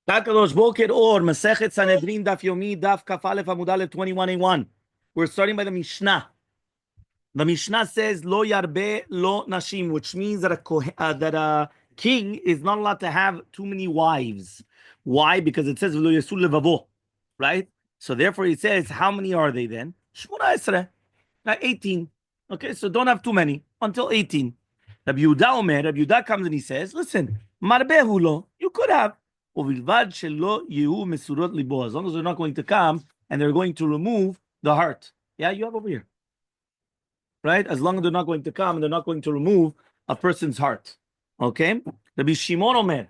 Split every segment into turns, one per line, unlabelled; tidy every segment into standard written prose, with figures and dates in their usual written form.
Takadosh Boker Or, Masechet Sanhedrin Daf Yomi, Daf Kaf Aleph Amud Aleph 21a1. We're starting by the Mishnah. The Mishnah says, Lo Yarbe Lo Nashim, which means that a king is not allowed to have too many wives. Why? Because it says, Lo Yasul Levavo, right? So therefore it says, how many are they then? Shmona Esrei, 18. Okay, so don't have too many, until 18. Rabbi Yehuda comes and he says, listen, Marbehu Lo, you could have. As long as they're not going to come and they're going to remove the heart. Yeah, you have over here. Right? As long as they're not going to come and they're not going to remove a person's heart. Okay? Rabbi Shimon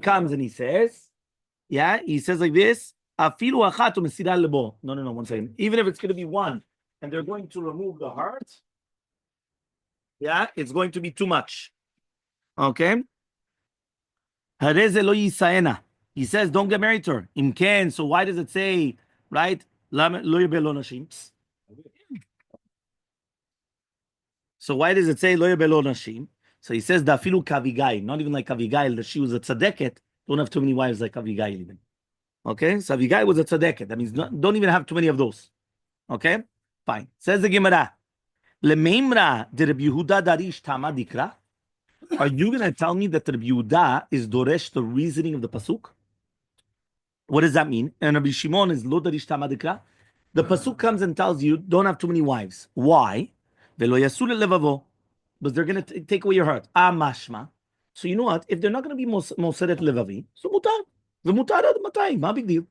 comes and he says, he says like this, no, one second. Even if it's going to be one and they're going to remove the heart, it's going to be too much. Okay? He says, don't get married to her. Imken. So why does it say, right? So why does it say lo yabelo nashim? So he says dafilu kavigai, not even like Avigail, that she was a tzadeket. Don't have too many wives like Avigail even. Okay, so Avigail was a tzadeket. That means don't even have too many of those. Okay, fine. Says the Gemara, lemeimra de Rabbi Yehuda darish tama dikra. Are you going to tell me that Rabbi Yehuda is doresh the reasoning of the pasuk? What does that mean? And Rabbi Shimon is lo darish tama dikra. The pasuk comes and tells you don't have too many wives. Why? Velo yasul levavo, because they're going to take away your heart. Mashma. So you know what? If they're not going to be moseret levavi, so mutar. The mutar ad matayim. Not big deal.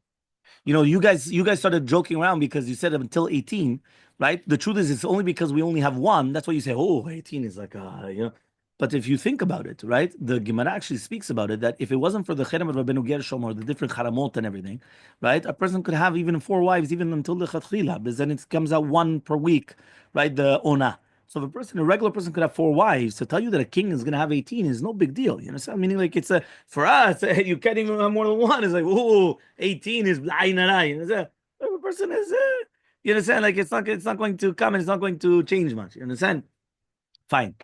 You know, you guys started joking around because you said until 18, right? The truth is, it's only because we only have one. That's why you say, oh, 18 is like, you know. But if you think about it, right, the Gemara actually speaks about it, that if it wasn't for the Cherem of Rabbeinu Gershom or the different Charamot and everything, right, a person could have even 4 wives, even until the Chatchila, because then it comes out 1 per week, right, the Ona. So if a regular person could have 4 wives, to tell you that a king is going to have 18 is no big deal. You understand? Meaning, like, it's for us, you can't even have more than one. It's like, oh, 18 is aynarai. You understand? If a person is, you understand? Like, it's not going to come and it's not going to change much. You understand? Fine.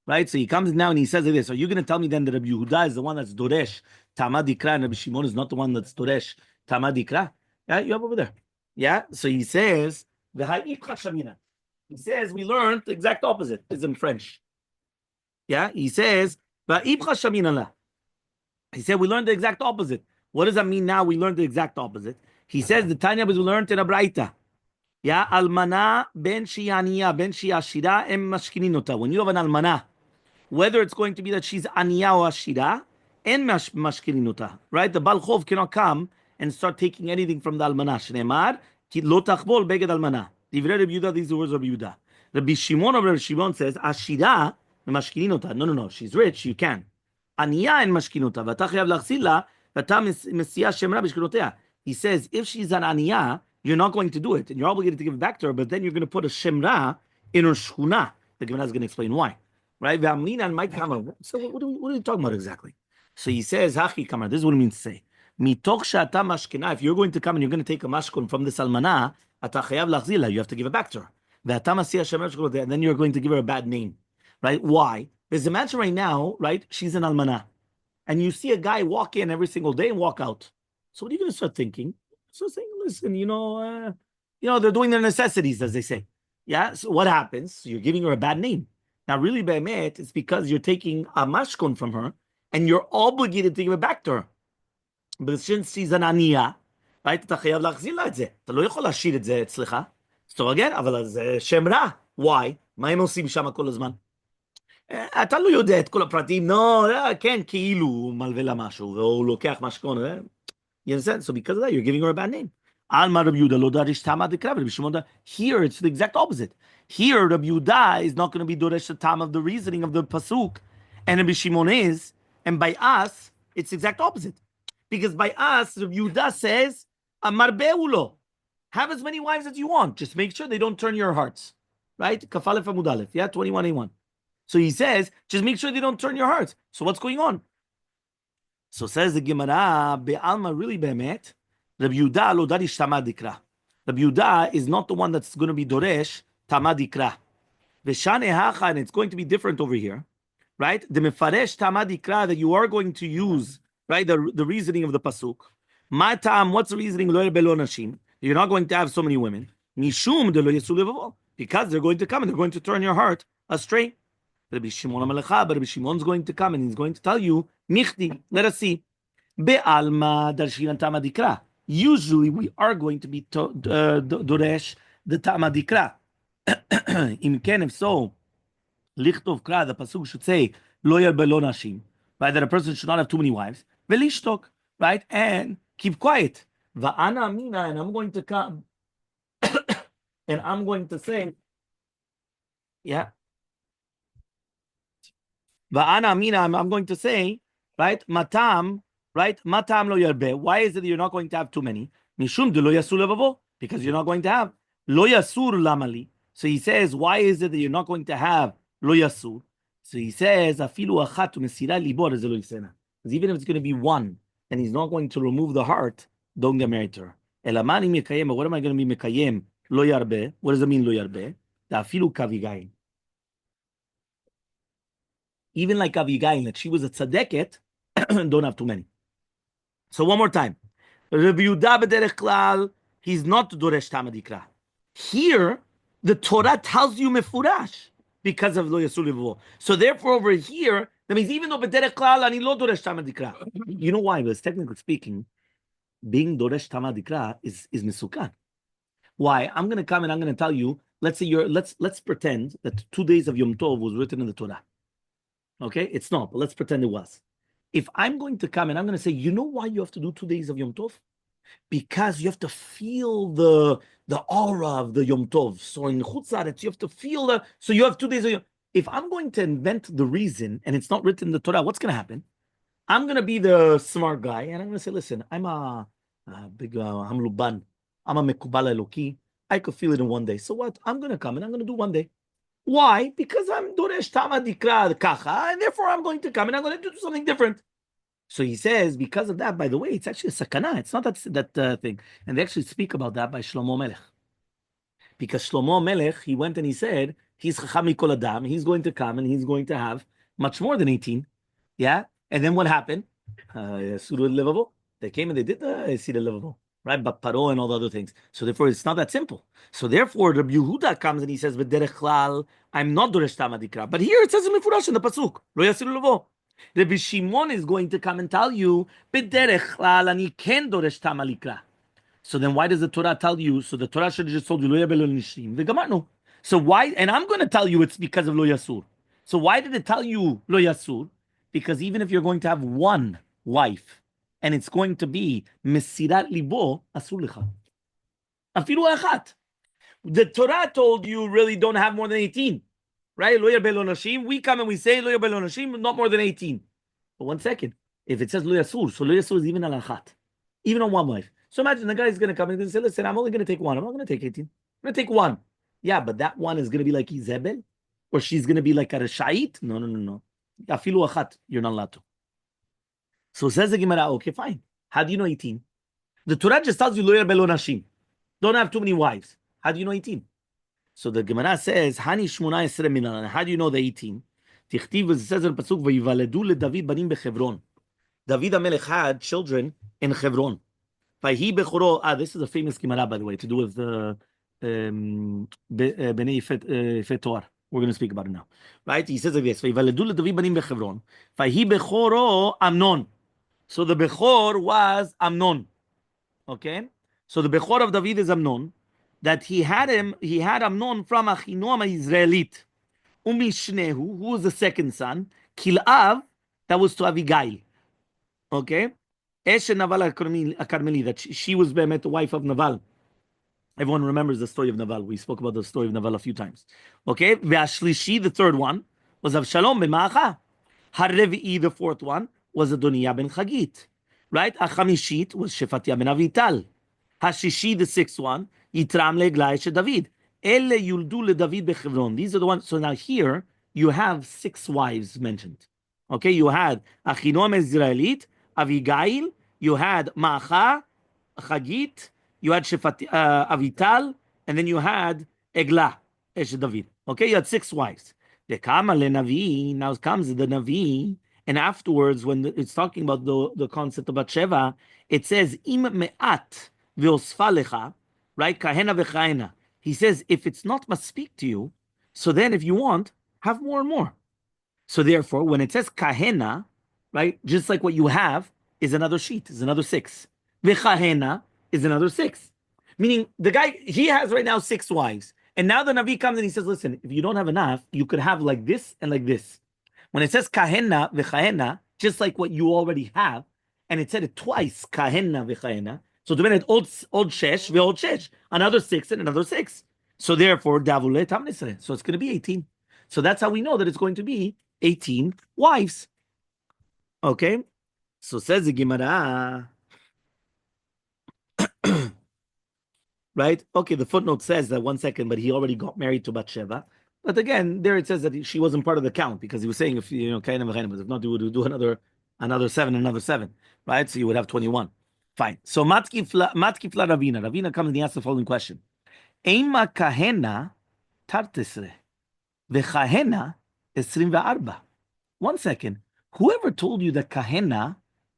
Right? So he comes now and he says like this. Are you going to tell me then that Rabbi Yehuda is the one that's Doresh, Tamad Ikra, and Rabbi Shimon is not the one that's Doresh, Tamad Ikra? Yeah, you have over there. Yeah? So he says, he says, we learned the exact opposite. It's in French. Yeah? He says, he said, we learned the exact opposite. What does that mean now? We learned the exact opposite. He says, the Tanya was learned in a Braita. Yeah, almana ben shianiya ben shiashira em mashkininota. When you have an almana, whether it's going to be that she's aniya or ashira, and mashkininota, right? The Baal Chov cannot come and start taking anything from the almana. Shneimar ki lo tachbol beged almana. Divrei Rabbi Yehuda, these are the words of Rabbi Yehuda. Rabbi Shimon says ashira mashkininota. No. She's rich, you can. Aniya and mashkininota. V'ata chayav lachzir la v'ata mesiya shemra b'shkinotea. He says if she's an aniya, you're not going to do it, and you're obligated to give it back to her, but then you're going to put a shemra in her shchuna. The Gemara is going to explain why. Right? So what are you talking about exactly? So he says, Hachi Kamar, this is what it means to say. Mitoch she'ata mashkina, if you're going to come and you're going to take a mashkon from this almana, ata chayav lachzila, you have to give it back to her. And then you're going to give her a bad name. Right? Why? Because imagine right now, right, she's an almana, and you see a guy walk in every single day and walk out. So what are you going to start thinking? So saying, listen, they're doing their necessities, as they say. Yeah. So what happens? You're giving her a bad name. Now, really, be'emet, it's because you're taking a mashkon from her, and you're obligated to give it back to her. But since she's an aniya, right? אתה חייב להחזיר לה את זה. אתה לא יכול להשאיר את זה אצלך. So again, אבל זה שם רע. Why? מה הם עושים שם כל הזמן? אתה לא יודע את כל הפרטים. כן, כאילו הוא מלווה לה משהו, והוא לוקח משכון. You understand? So because of that, you're giving her a bad name. Here, it's the exact opposite. Here, Rabbi Yehuda is not going to be Doresh the time of the reasoning of the Pasuk, and Rabbi Shimon is, and by us, it's the exact opposite. Because by us, Rabbi Yehuda says, Amarbeulo, have as many wives as you want. Just make sure they don't turn your hearts. Right? Kafalef Amud Aleph, 21a1. So he says, just make sure they don't turn your hearts. So what's going on? So says the Gemara, Be'alma really be'emet, Rabbi Yehuda lo darish tamad dikra. Rabbi Yehuda is not the one that's going to be doresh tamad dikra. V'shane hacha, and it's going to be different over here, right? The mefaresh tamad dikra, that you are going to use right? The reasoning of the pasuk. Matam, what's the reasoning? Lo yarbe lo nashim. You're not going to have so many women. Mishum de lo yasu levavo. Because they're going to come and they're going to turn your heart astray. Rabbi Shimon HaMelecha, but Rabbi Shimon's going to come and he's going to tell you, Michti, let us see. Be'alma darshinan tamadikra. Usually we are going to be doresh the tamadikra. Im ken, if so, lichtov kra, the pasuk should say, lo yarbe lo nashim, right? That a person should not have too many wives. Velishtok, right? And keep quiet. Va'ana amina, and I'm going to come, and I'm going to say, yeah. Va'ana amina, I'm going to say, right? Matam, right? Matam lo yarbe. Why is it that you're not going to have too many? Mishum de lo yasur levavo. Because you're not going to have lo yasur lamali. So he says, why is it that you're not going to have lo yasur? So he says, afilu achat mesira libor ez lo yisena. Because even if it's going to be one, and he's not going to remove the heart, don't get married to her. Elamani mekayem. What am I going to be mekayem? Lo yarbe. What does it mean lo yarbe? Da afilu kavigayin. Even like Avigail, that she was a tzadeket, don't have too many. So one more time. Rabbi Yehuda b'derech klal, he's not doresh tamadikra. Here, the Torah tells you mefurash because of lo yasul levuvo. So therefore, over here, that means even though b'derech klal ani lo doresh tamadikra. You know why? Because technically speaking, being doresh tamadikra is mesukan. Why? I'm going to come and I'm going to tell you. Let's say let's pretend that 2 days of Yom Tov was written in the Torah. Okay, it's not, but let's pretend it was. If I'm going to come and I'm going to say, you know why you have to do 2 days of Yom Tov? Because you have to feel the aura of the Yom Tov. So in Chutz La'aretz, you have to feel so you have 2 days of Yom. If I'm going to invent the reason and it's not written in the Torah, what's going to happen? I'm going to be the smart guy and I'm going to say, listen, I'm a big Hamluban. I'm a Mekubal Eloki. I could feel it in 1 day. So what? I'm going to come and I'm going to do 1 day. Why? Because I'm doresh tamadikra kacha, and therefore I'm going to come and I'm going to do something different. So he says, because of that, by the way, it's actually a sakana. It's not that thing. And they actually speak about that by Shlomo Melech. Because Shlomo Melech, he went and he said, he's chacham mikol adam, he's going to come and he's going to have much more than 18. Yeah? And then what happened? They came and they did the Sirah Levavo. Right, but paro and all the other things. So therefore, it's not that simple. So therefore, Rabbi Yehuda comes and he says, "B'derech klal, I'm not doresh tamadikra." But here it says in mefurash in the pasuk, "Lo yasiru levo." Rabbi Shimon is going to come and tell you, "B'derech klal, ani ken doresh tamadikra." So then, why does the Torah tell you? So the Torah should have just told you, "Lo yabel lo nishim." V'gamarnu. So why? And I'm going to tell you it's because of lo yasur. So why did it tell you lo yasur? Because even if you're going to have one wife, and it's going to be mesirat libo asur lecha. Afilu achat. The Torah told you really don't have more than 18, right? Lo yarbe lo nashim. We come and we say lo yarbe lo nashim, not more than 18. But 1 second, if it says lo yasur, so lo yasur is even al achat, even on one wife. So imagine the guy is going to come and say, "Listen, I'm only going to take one. I'm not going to take 18. I'm going to take one." Yeah, but that one is going to be like Izebel, or she's going to be like a Reshait. No. Afilu achat, you're not allowed to. So says the Gemara, okay, fine. How do you know 18? The Torah just tells you, lo yarbe lo nashim. Don't have too many wives. How do you know 18? So the Gemara says, Hani shmona esrei minan. How do you know the 18? Tichtiv, it says in the Pasuk, Vayivaledu leDavid banim bechevron. David HaMelech had children in Hebron. Vayhi bechoro. This is a famous Gemara, by the way, to do with the Bnei Yefet Toar. We're going to speak about it now. Right? He says like this, Vayivaledu leDavid banim bechevron. Vayhi bechoro Amnon. So the Bechor was Amnon. Okay? So the Bechor of David is Amnon. That he had Amnon from Achinoam Israelite. Umishnehu, who was the second son, Kilav, that was to Abigail. Okay? Eshe Naval Carmeli, that she was the wife of Naval. Everyone remembers the story of Naval. We spoke about the story of Naval a few times. Okay? Ve'ashlishi, the third one, was Avshalom ben Ma'acha. Harevi'i, the fourth one, was Adoniah ben Chagit. Right? Achamishit was Shefatia ben Avital. Hashishi, the sixth one, Yitram le'Eglai she David. Ele yuldu leDavid bechevron. These are the ones. So now here you have 6 wives mentioned. Okay, you had Achinoam Israelite, Avigail, you had Ma'acha, Chagit, you had Avital, and then you had Eglah, Eshe David. Okay, you had 6 wives. The Kama le Navi, now comes the Navi, And afterwards, when it's talking about the concept of Batsheva, it says, Im me'at ve'osfa lecha, right? Kahena v'chahena. He says, if it's not must speak to you, so then if you want, have more and more. So therefore, when it says kahena, right, just like what you have is another sheet, is another 6. V'chahena is another 6. Meaning the guy, he has right now 6 wives. And now the Navi comes and he says, listen, if you don't have enough, you could have like this and like this. When it says kahena v'chahena, just like what you already have, and it said it twice, kahena v'chahena, so to mean old shesh ve'old shesh, another 6 and another 6. So therefore, davule tam nisre. So it's going to be 18. So that's how we know that it's going to be 18 wives. Okay? So says the Gemara. Right? Okay, the footnote says that 1 second, but he already got married to Batsheva. But again, there it says that she wasn't part of the count because he was saying if kind of but if not, you would do another 7, right? So you would have 21. Fine. So Matkifla Ravina. Ravina comes and he asks the following question: Eima kahena tartisre v'chahena 24. 1 second. Whoever told you that kahena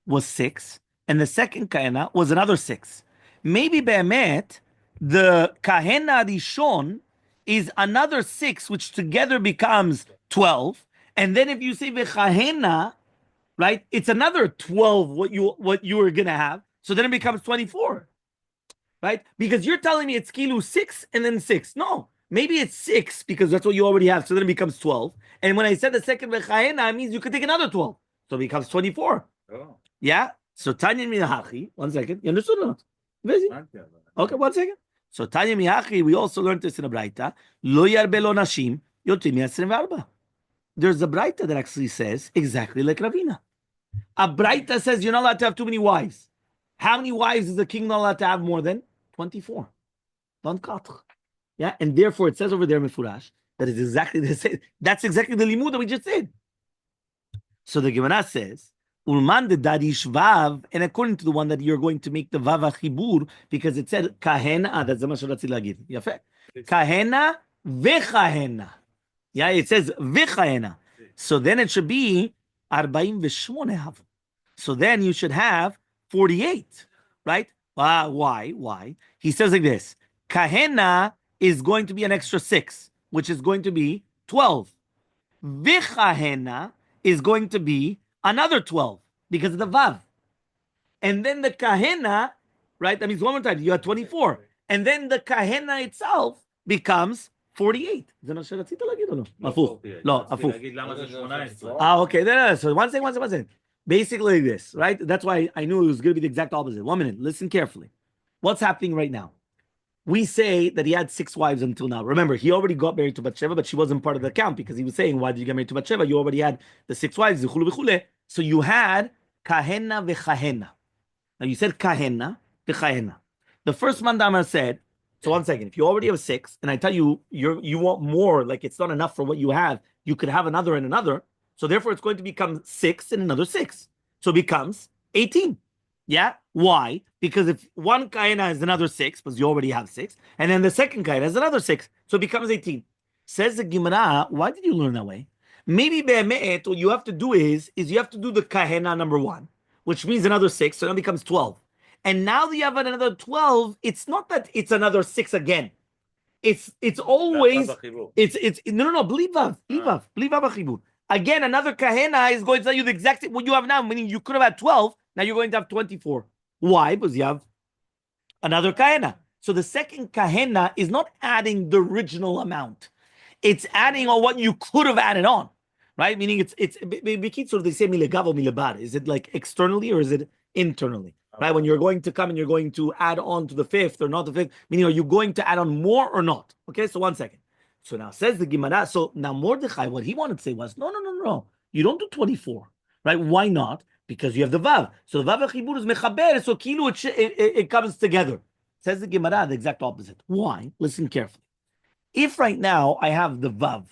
was 6 and the second kahena was another 6? Maybe be'emet the kahena rishon is another 6, which together becomes 12. And then if you say v'chahena, right, it's another 12 what you were gonna have. So then it becomes 24, right? Because you're telling me it's kilu 6 and then 6. No, maybe it's 6 because that's what you already have. So then it becomes 12. And when I said the second v'chahena, it means you could take another 12. So it becomes 24. Oh. Yeah. So Tanya Mihachi, 1 second. You understood or not? Okay, 1 second. So Tanya Mihachi, we also learned this in a Braita. Lo yarbelo nashim yotim yasrim. There's a Braita that actually says exactly like Ravina. A Braita says you're not allowed to have too many wives. How many wives is the king not allowed to have more than 24? 24. Yeah, and therefore it says over there Mefurash that is exactly the same. That's exactly the limud that we just said. So the Gemara says, Ulman de dadish vav, and according to the one that you're going to make the vav achibur, because it said kahena, that's the masharatzi lagid. Yafe. Kahena vechahena. Yeah, it says vechahena. So then it should be 48. So then you should have 48, right? Why? Why? He says like this: kahena is going to be an extra 6, which is going to be 12. Vechahena is going to be another 12 because of the vav. And then the kahena, right? That means one more time, you have 24. And then the kahena itself becomes 48. Okay. So one second. Basically like this, right? That's why I knew it was going to be the exact opposite. 1 minute. Listen carefully. What's happening right now? We say that he had 6 wives until now. Remember, he already got married to Batsheva, but she wasn't part of the count because he was saying, why did you get married to Batsheva? You already had the 6 wives. So you had kahena v'chahena. Now you said kahena v'chahena. The first mandama said, so 1 second, if you already have 6, and I tell you, you want more, like it's not enough for what you have, you could have another and another. So therefore it's going to become 6 and another 6. So it becomes 18. Yeah? Why? Because if one kahena is another 6, because you already have 6, and then the second kahena is another 6, so it becomes 18. Says the Gemara, why did you learn that way? Maybe be'emet, what you have to do is you have to do the kahena number 1, which means another 6, so now it becomes 12. And now that you have another 12, it's not that it's another 6 again. It's always it's no believe vav. Again, another kahena is going to tell you the exact what you have now, meaning you could have had 12, now you're going to have 24. Why? Because you have another kahena. So the second kahena is not adding the original amount. It's adding on what you could have added on. Right? Meaning it's sort of they say milegav or milebar. Is it like externally or is it internally? Right? When you're going to come and you're going to add on to the 5th or not the 5th, meaning are you going to add on more or not? Okay, so 1 second. So now says the Gemara. So now Mordechai, what he wanted to say was, no. You don't do 24. Right? Why not? Because you have the Vav. So the Vav Chibur is mechaber, so kilo it comes together. Says the Gemara, the exact opposite. Why? Listen carefully. If right now I have the Vav,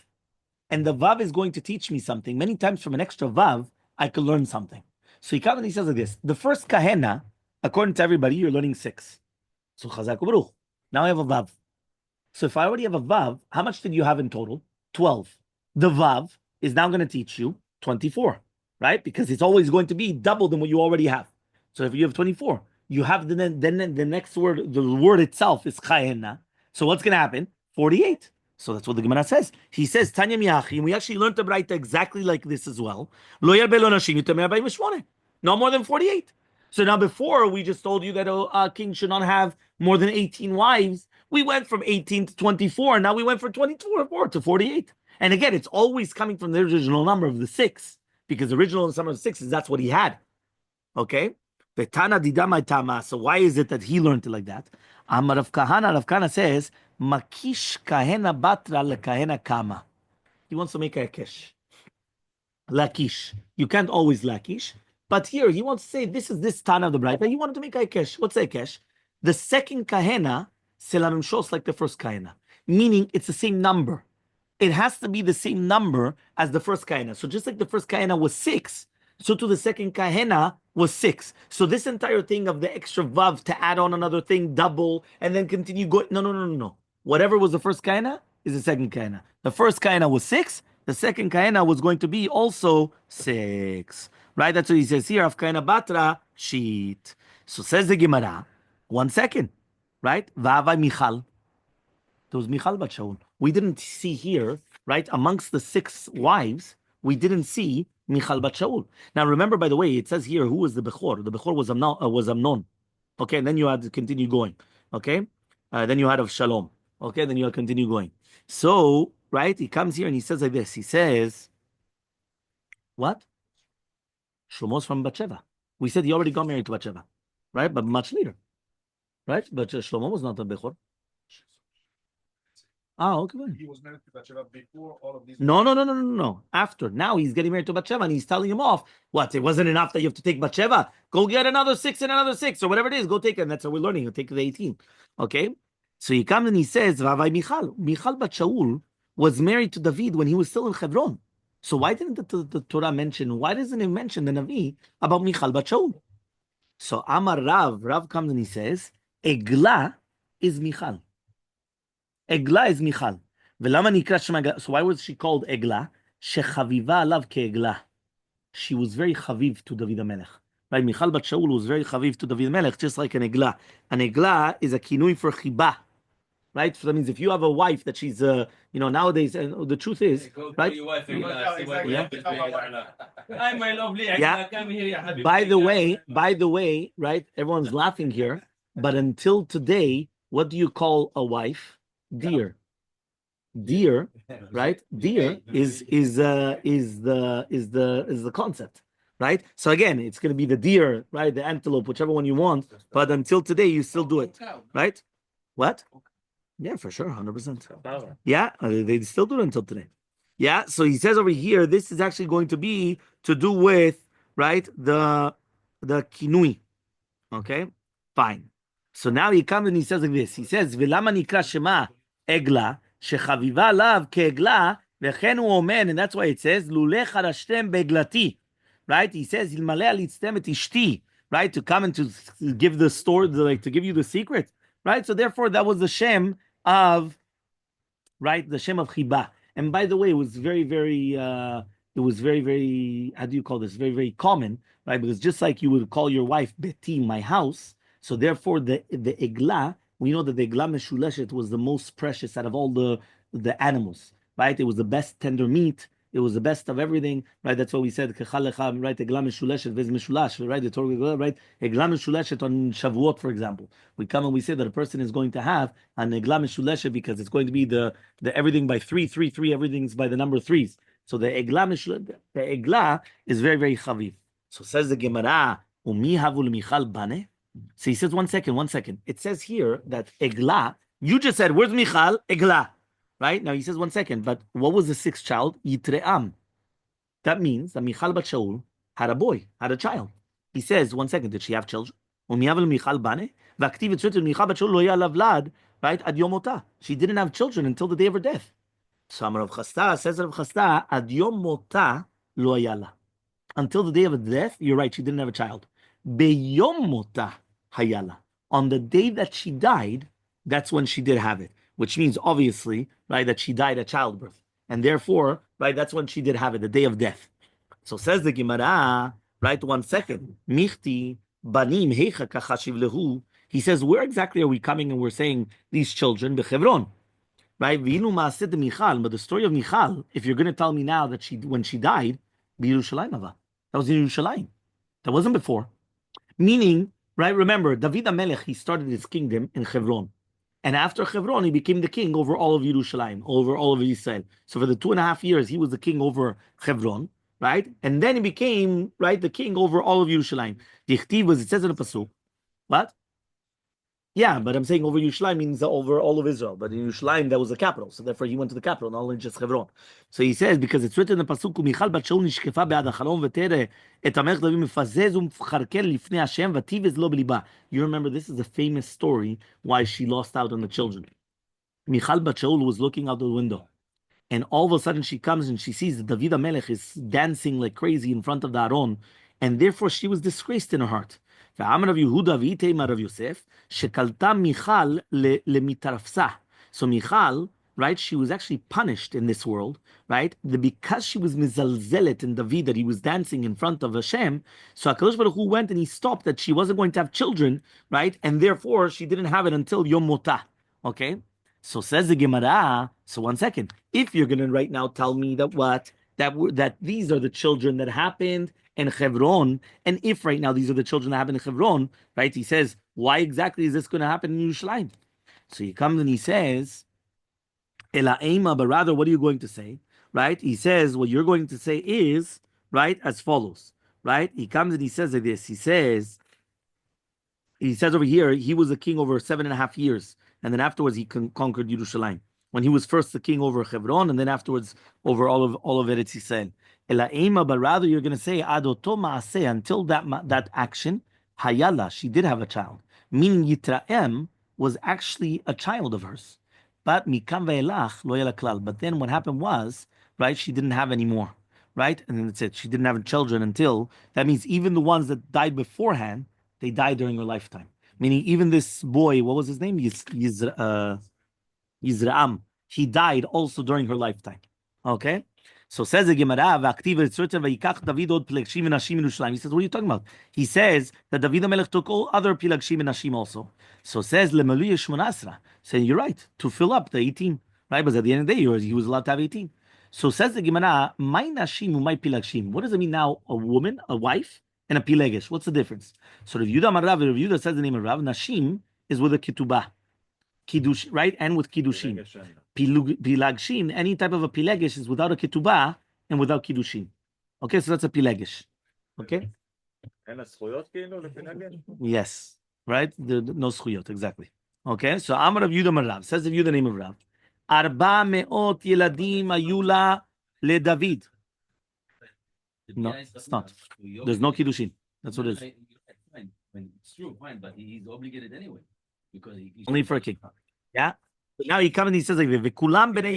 and the Vav is going to teach me something, many times from an extra Vav, I could learn something. So he comes and he says like this. The first kahena, according to everybody, you're learning 6. So Chazak U'Baruch. Now I have a Vav. So if I already have a Vav, how much did you have in total? 12. The Vav is now going to teach you 24. right? Because it's always going to be double than what you already have. So if you have 24, you have then the next word, the word itself is chayena. So what's going to happen? 48. So that's what the Gemara says. He says, Tanya Miachim, we actually learned the Braita exactly like this as well. Lo yarbe lo nashim yutameh 48. No more than 48. So now before, we just told you that a king should not have more than 18 wives. We went from 18 to 24, and now we went from 24 to 48. And again, it's always coming from the original number of the 6, because the original number of 6 is that's what he had. Okay? Vetana didamai tama. So why is it that he learned it like that? Amar Rav Kahana says, Makish kahena batra lekahena kama. He wants to make a kesh. Lakish. You can't always lakish. But here, he wants to say, this is this Tana of the Braita. He wanted to make a kesh. What's a kesh? The second kahena, selamim shos like the first kahena. Meaning, it's the same number. It has to be the same number as the first kahena. So just like the first kahena was 6, so to the second kahena was 6. So this entire thing of the extra vav to add on another thing, double, and then continue going. No. Whatever was the first kahena is the second kahena. The first kahena was 6. The second kahena was going to be also 6. Right? That's what he says here. Of kahena batra sheet. So says the Gemara. 1 second. Right? Vavai Michal. There was Michal bat Shaul. We didn't see here, right, amongst the 6 wives, we didn't see Michal bat Shaul. Now remember, by the way, it says here, who was the Bechor? The Bechor was Amnon. Okay, and then you had to continue going. Okay? Then you had of Shalom. Okay, then you had to continue going. So, right, he comes here and he says like this. He says, what? Shlomo's from Batsheva. We said he already got married to Batsheva. Right? But much later. Right? But Shlomo was not a Bechor. Okay. He was married to Bathsheba before all of these. No. After. Now he's getting married to Bathsheba and he's telling him off. What? It wasn't enough that you have to take Bathsheba. Go get another 6 and another 6 or whatever it is. Go take it. And that's how we're learning. He'll take the 18. Okay? So he comes and he says, Vavai Michal. Michal bat Shaul was married to David when he was still in Hebron. So why didn't the Torah mention, why doesn't it mention the Navi about Michal bat Shaul? So Amar Rav comes and he says, Eglah is Michal. Eglah is Michal. So why was she called Eglah? Shechaviva alav keeglah. She was very chaviv to David HaMelech. Right? Michal bat Shaul was very chaviv to David HaMelech, just like an Eglah. An Eglah is a kinui for chiba. Right? So that means if you have a wife that she's, nowadays, and the truth is, right? Yeah. By the way, right? Everyone's laughing here, but until today, what do you call a wife? Deer, right? Deer is the concept, right? So again, it's going to be the deer, right? The antelope, whichever one you want. But until today, you still do it, right? What? Yeah, for sure, 100%. Yeah, they still do it until today. Yeah. So he says over here, this is actually going to be to do with right the kinui. Okay, fine. So now he comes and he says like this. He says, "V'lama nikra shema egla shechaviva alav keegla v'chen hu omen," and that's why it says, "Lule charashtem beglati." Right? He says, "Elmaleh alitztem et ishti." Right? To come and to give the story, to give you the secret. Right? So therefore, that was the shem of, right? The shem of chiba. And by the way, it was very, very, how do you call this? Very, very common, right? Because just like you would call your wife Beti, my house. So therefore, the eglah, we know that the eglah meshuleshet was the most precious out of all the animals, right? It was the best tender meat. It was the best of everything, right? That's what we said. Right? Eglah meshuleshet vez meshulash, right? The Torah, right? Eglah meshuleshet on Shavuot, for example. We come and we say that a person is going to have an eglah meshuleshet because it's going to be the everything by 3, everything's by the number 3s. So the eglah is very, very chaviv. So says the Gemara, Umi havul Michal bane. So he says, one second. It says here that Eglah, you just said, where's Michal? Eglah. Right? Now he says, 1 second, but what was the 6th child? Yitre'am. That means that Michal bat Shaul had a child. He says, 1 second, did she have children? Michal bane? V'aktiv it's written, Michal bat Shaul lo yalav vlad, right? Ad yom mota. She didn't have children until the day of her death. So Amar Rav Chasta says Rav Chasta, ad yom mota lo yala. Until the day of her death, you're right, she didn't have a child. Beyom mota hayala. On the day that she died, that's when she did have it. Which means, obviously, right, that she died at childbirth. And therefore, right, that's when she did have it, the day of death. So says the Gemara, right? 1 second. Michti banim heicha kachashiv lehu. He says, where exactly are we coming and we're saying these children bechevron, right? V'inu ma'aseh de Michal, but the story of Michal, if you're going to tell me now that when she died, b'Yerushalayim ava. That was in Yerushalayim. That wasn't before. Meaning, right? Remember, David Elmaleh, he started his kingdom in Hebron. And after Hebron, he became the king over all of Yerushalayim, over all of Israel. So for the 2.5 years, he was the king over Hebron, right? And then he became, right, the king over all of Yerushalayim. The Chtiv was, it says in the Pasuk, what? Yeah, but I'm saying over Yerushalayim means over all of Israel. But in Yerushalayim, that was the capital. So therefore, he went to the capital, not only just Hebron. So he says, because it's written in the Pasuk, Michal bat Shaul nishkefa be'ad hachalom v'tere et hamelech David mefazez u'mfcharkel lifnei Hashem v'tivez lo b'liba. You remember, this is a famous story why she lost out on the children. Michal bat Shaul was looking out the window. And all of a sudden she comes and she sees that David Elmaleh is dancing like crazy in front of the Aron. And therefore she was disgraced in her heart. ואמר רב יהודה ואיתמר רב יוסף, שקלטה מיכל למיטרפסה. So Michal, right, she was actually punished in this world, right? Because she was mizalzelet in David, that he was dancing in front of Hashem, so HaKadosh Baruch Hu went and he stopped that she wasn't going to have children, right? And therefore she didn't have it until Yom Motah, okay? So says the Gemara, so 1 second, if you're going to right now tell me that these are the children that happened in Hebron, and if right now these are the children that happened in Hebron, right? He says, why exactly is this going to happen in Yerushalayim? So he comes and he says, Ela Ema, but rather, what are you going to say? Right? He says, what you're going to say is, right, as follows, right? He comes and he says like this. He says over here, he was a king over 7.5 years, and then afterwards he conquered Yerushalayim. When he was first the king over Hebron, and then afterwards over all of Eretz Yisrael. Ela Ema, but rather you're going to say Adoto Maaseh, until that action, Hayala, she did have a child, meaning Yitraem was actually a child of hers. But Mikam ve'elach lo yela klal. But then what happened was, right, she didn't have any more, right? And then it said she didn't have children until, that means even the ones that died beforehand, they died during her lifetime. Meaning even this boy, what was his name? Yizraam. He died also during her lifetime. Okay? So says the Gemara, it's written, Vayikach David od pilagshim v'nashim in Yerushalayim. He says, what are you talking about? He says that David Elmaleh took all other pilagshim and nashim also. So says Lemeluya Shmonasra. Saying you're right, to fill up the 18. Right? But at the end of the day, he was allowed to have 18. So says the Gemara, my nashim my pilagshim. What does it mean now? A woman, a wife, and a pilegesh. What's the difference? So Rav Yehuda says the name of Rav. Nashim is with a ketubah. Kiddush, right? And with kiddushin. Pilagshim, any type of a pilegesh is without a ketubah and without kiddushin. Okay, so that's a pilegesh. Okay? Yes. Right? No schuyot, exactly. Okay, so Amar Rav Yehuda Marav says the name of Rav. 400 ילדים היו לה לדוד. No, it's not. There's no kiddushin. That's what it is.
It's true, fine, but he's obligated anyway. Because
only for a king. Yeah. But now he comes and he says like V'kulam b'nei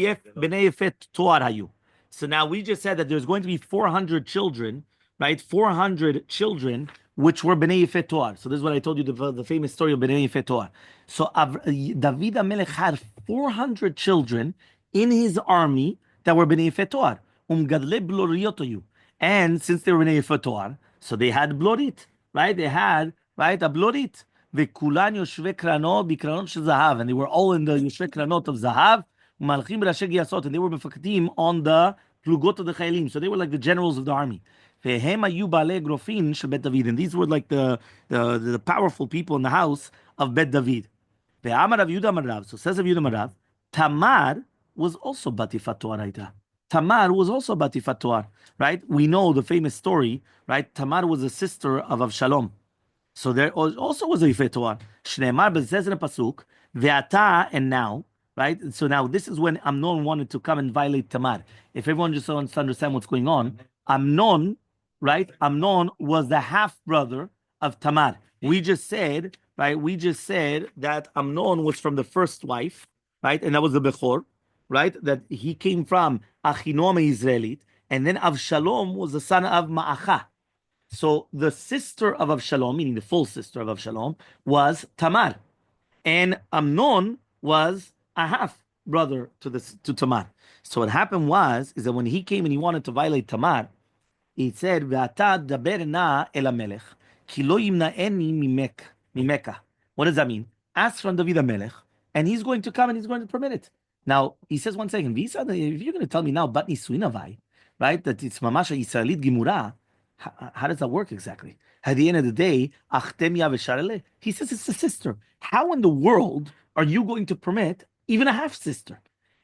yefet toar hayu. So now we just said that there's going to be 400 children, right? 400 children which were b'nei yefet toar. So this is what I told you, the famous story of b'nei yefet toar. So David Elmaleh had 400 children in his army that were b'nei yefet toar. Gadle bloriot hayu. And since they were b'nei yefet toar, so they had blorit, right? They had, right, a blorit. וכולן יושבי קרנות בקרנות של זהב, and they were all in the יושבי קרנות of זהב, ומלכים בראשי גייסות, and they were מפקדים on the פלוגות of the חיילים, so they were like the generals of the army. והם היו בעלי אגרופים של בית דוד, and these were like the powerful people in the house of בית דוד. ואמר רב יהודה אמר רב, so says רב יהודה אמר רב, תמר was also בת יפת תואר הייתה. Tamar was also בת יפת תואר, right? We know the famous story, right? Tamar was a sister of Avshalom. So there also was a Yifet Torah. Shneimar, but it says in a pasuk, ve'ata, and now, right? So now this is when Amnon wanted to come and violate Tamar. If everyone just wants to understand what's going on, Amnon, right? Amnon was the half brother of Tamar. We just said, right? We just said that Amnon was from the first wife, right? And that was the Bechor, right? That he came from Achinoam Israelite, and then Avshalom was the son of Ma'acha. So the sister of Avshalom, meaning the full sister of Avshalom, was Tamar, and Amnon was a half brother to Tamar. So what happened is that when he came and he wanted to violate Tamar, He said, "Ve'ata daber na el hamelech, ki lo yimna'eni mimeka." What does that mean? Ask from David HaMelech, and he's going to come and he's going to permit it. Now, he says, one second, Visa, if you're going to tell me now, bat nisuinavai, right, that it's mamasha Yisraelit Gimura, how does that work exactly? At the end of the day, achtemia v'sharele, he says it's a sister. How in the world are you going to permit even a half sister?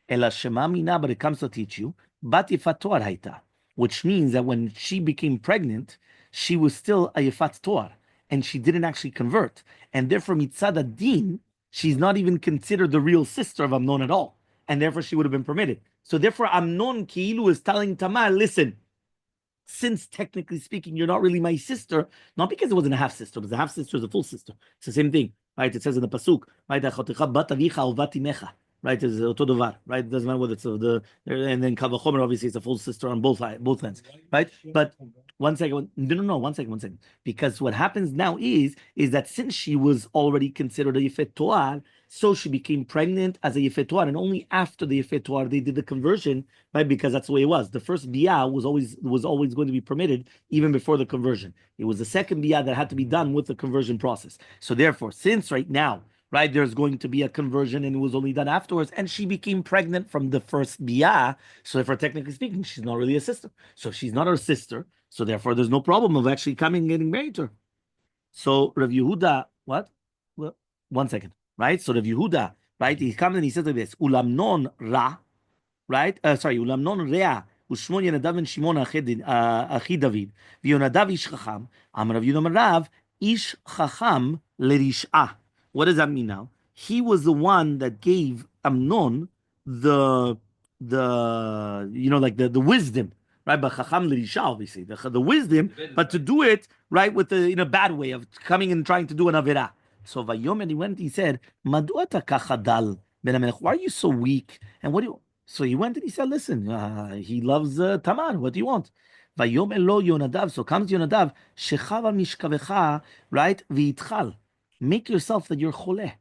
Ela shema mina, but it comes to teach you, bat yifat toar haita, which means that when she became pregnant, she was still a yifat toar, and she didn't actually convert, and therefore mitzad din, she's not even considered the real sister of Amnon at all, and therefore she would have been permitted. So therefore, Amnon Ki'ilu is telling Tamar, listen, since technically speaking, you're not really my sister, not because it wasn't a half sister, because a half sister is a full sister. It's the same thing, right? It says in the pasuk, right? Right? It's oto davar, right? It doesn't matter whether it's and then kavachomer, obviously, it's a full sister on both ends, right? But one second, no, one second, because what happens now is that since she was already considered a yifet toar, so she became pregnant as a yifet toar, and only after the yifet toar they did the conversion, right? Because that's the way it was. The first biyah was always going to be permitted even before the conversion. It was the second biyah that had to be done with the conversion process. So therefore, since right now, right, there's going to be a conversion and it was only done afterwards, and she became pregnant from the first biyah, so therefore, technically speaking, she's not really a sister. So she's not her sister. So therefore, there's no problem of actually coming and getting married to her. So Rav Yehuda, what? Well, one second, right? So Rav Yehuda, right? He comes and he says like this: Ulamnon ra, right? Sorry, Ulamnon rea. ושמו ינדב בן שמעון אחי דוד, ויונדב איש חכם, אמר רב יהודה אמר רב, איש חכם לרשעה. What does that mean now? He was the one that gave Amnon the wisdom, right? But chacham l'risha, obviously, the wisdom, but to do it right with the in a bad way of coming and trying to do an avera. So Vayomer, he went, he said, "Madu ata kacha dal ben hamelech? Why are you so weak? And what do you?" So he went and he said, "Listen, he loves Tamar. What do you want?" Vayomer lo Yonadav. So comes Yonadav, shechava mishkavecha, right? V'itchal. Make yourself that you're choleh.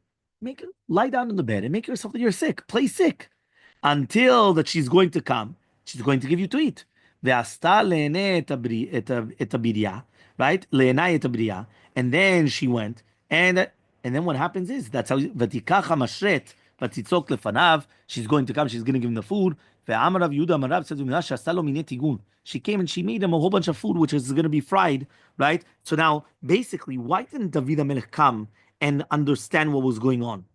Lie down in the bed and make yourself that you're sick. Play sick until that she's going to come. She's going to give you to eat. Ve'asta le'enei et habiria, right? Le'enai et habiria. And then she went, and then what happens is that's how v'tikacha mashret v'titzok lefanav. She's going to come. She's going to give him the food. Ve'amar Rav Yehuda amar Rav says she'asta lo minei tigun. She came and she made him a whole bunch of food, which is going to be fried, right? So now, basically, why didn't David HaMelech come and understand what was going on?